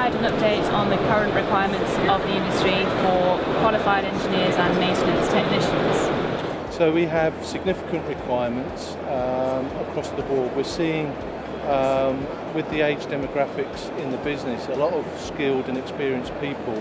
provide an update on the current requirements of the industry for qualified engineers and maintenance technicians? So we have significant requirements across the board. We're seeing with the age demographics in the business, a lot of skilled and experienced people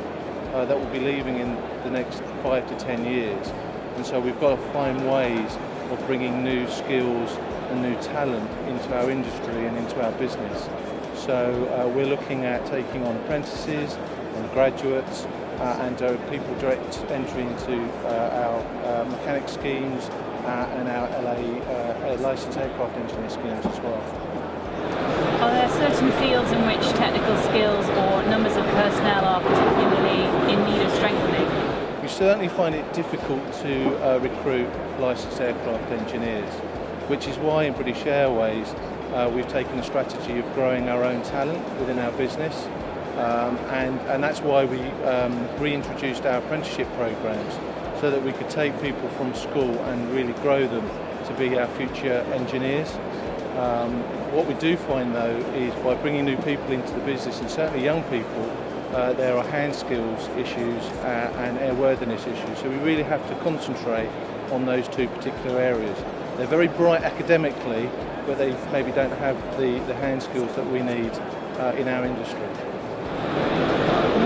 that will be leaving in the next 5 to 10 years. And so we've got to find ways of bringing new skills and new talent into our industry and into our business. So we're looking at taking on apprentices and graduates and people direct entry into our mechanic schemes and our LA licensed aircraft engineer schemes as well. Are there certain fields in which technical skills or numbers of personnel are particularly in need of strengthening? We certainly find it difficult to recruit licensed aircraft engineers, which is why in British Airways we've taken a strategy of growing our own talent within our business, and that's why we reintroduced our apprenticeship programs, so that we could take people from school and really grow them to be our future engineers. What we do find though is by bringing new people into the business, and certainly young people, there are hand skills issues and airworthiness issues, so we really have to concentrate on those two particular areas. They're very bright academically, but they maybe don't have the hand skills that we need in our industry.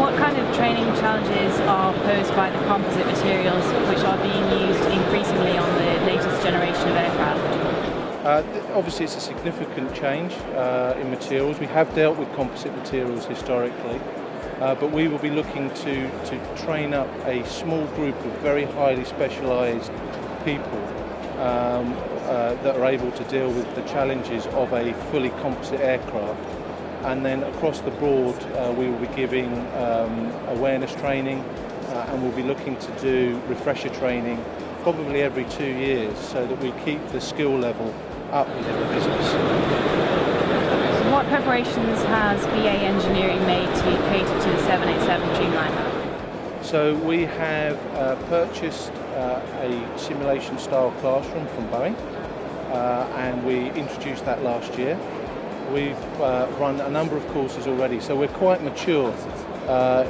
What kind of training challenges are posed by the composite materials which are being used increasingly on the latest generation of aircraft? Obviously it's a significant change in materials. We have dealt with composite materials historically, but we will be looking to train up a small group of very highly specialised people that are able to deal with the challenges of a fully composite aircraft. And then across the board we will be giving awareness training and we'll be looking to do refresher training probably every 2 years, so that we keep the skill level up within the business. What preparations has BA Engineering made to cater to the 787 Dreamliner? So we have purchased a simulation style classroom from Boeing and we introduced that last year. We've run a number of courses already, so we're quite mature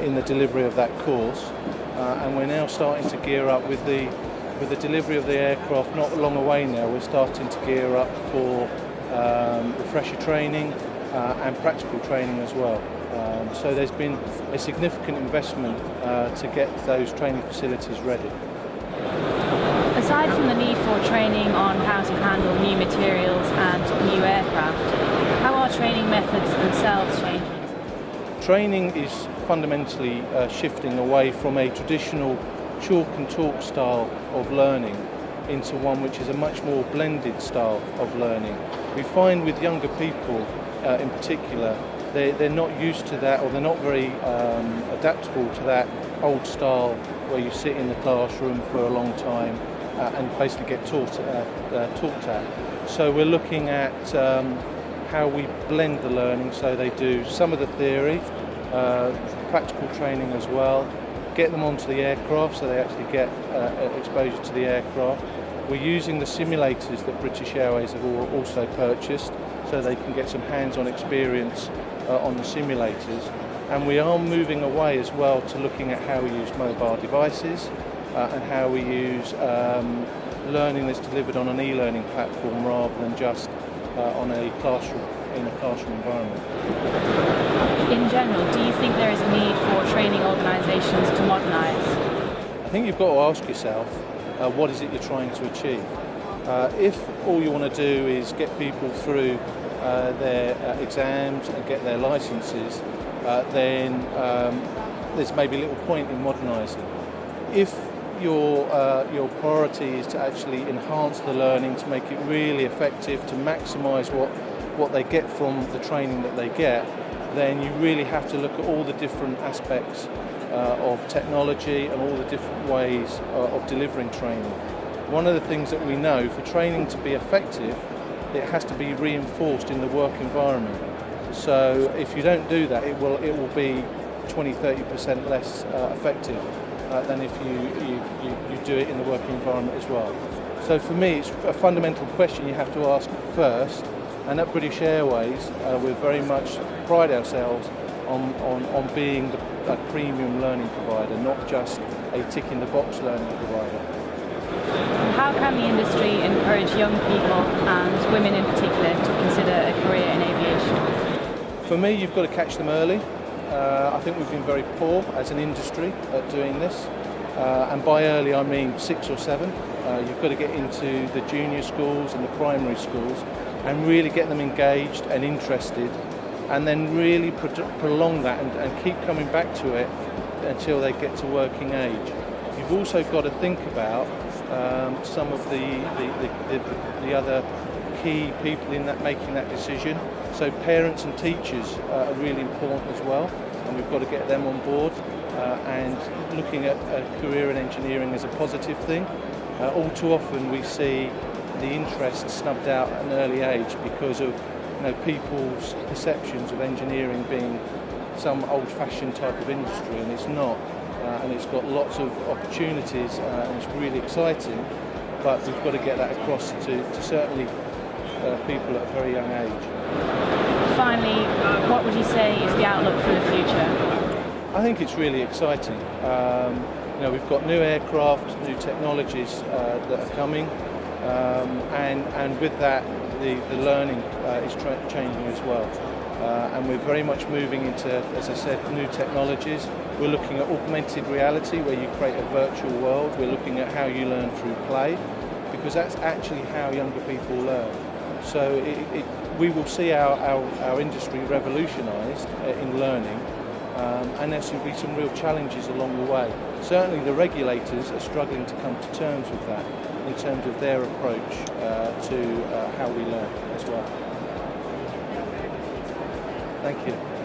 in the delivery of that course, and we're now starting to gear up with the delivery of the aircraft not long away now. We're starting to gear up for refresher training and practical training as well. So there's been a significant investment to get those training facilities ready. Aside from the need for training on how to handle new materials and new aircraft, how are training methods themselves changing? Training is fundamentally shifting away from a traditional chalk and talk style of learning into one which is a much more blended style of learning. We find with younger people in particular, they're not used to that, or they're not very adaptable to that old style where you sit in the classroom for a long time and basically get talked at. So we're looking at how we blend the learning, so they do some of the theory, practical training as well, get them onto the aircraft so they actually get exposure to the aircraft. We're using the simulators that British Airways have also purchased, so they can get some hands-on experience on the simulators. And we are moving away as well to looking at how we use mobile devices and how we use learning that's delivered on an e-learning platform rather than just on a classroom, in a classroom environment. In general, do you think there is a need for training organisations to modernise? I think you've got to ask yourself, what is it you're trying to achieve? If all you want to do is get people through their exams and get their licences, then there's maybe little point in modernising. If your priority is to actually enhance the learning, to make it really effective, to maximise what they get from the training that they get, then you really have to look at all the different aspects of technology and all the different ways of delivering training. One of the things that we know, for training to be effective, it has to be reinforced in the work environment. So if you don't do that, it will be 20-30% less effective than if you do it in the working environment as well. So for me, it's a fundamental question you have to ask first. And at British Airways, we very much pride ourselves on being a premium learning provider, not just a tick-in-the-box learning provider. How can the industry encourage young people, and women in particular, to consider a career in aviation? For me, you've got to catch them early. I think we've been very poor as an industry at doing this. And by early, I mean 6 or 7. You've got to get into the junior schools and the primary schools and really get them engaged and interested, and then really prolong that and keep coming back to it until they get to working age. You've also got to think about some of the other key people in that making that decision. So parents and teachers are really important as well, and we've got to get them on board and looking at a career in engineering as a positive thing. All too often we see the interest snubbed out at an early age because of people's perceptions of engineering being some old-fashioned type of industry, and it's not. And it's got lots of opportunities and it's really exciting, but we've got to get that across to certainly people at a very young age. Finally, what would you say is the outlook for the future? I think it's really exciting. We've got new aircraft, new technologies that are coming, and with that the learning is changing as well. And we're very much moving into, as I said, new technologies. We're looking at augmented reality, where you create a virtual world. We're looking at how you learn through play, because that's actually how younger people learn. So we will see our industry revolutionised in learning, and there's going to be some real challenges along the way. Certainly the regulators are struggling to come to terms with that in terms of their approach to how we learn as well. Thank you.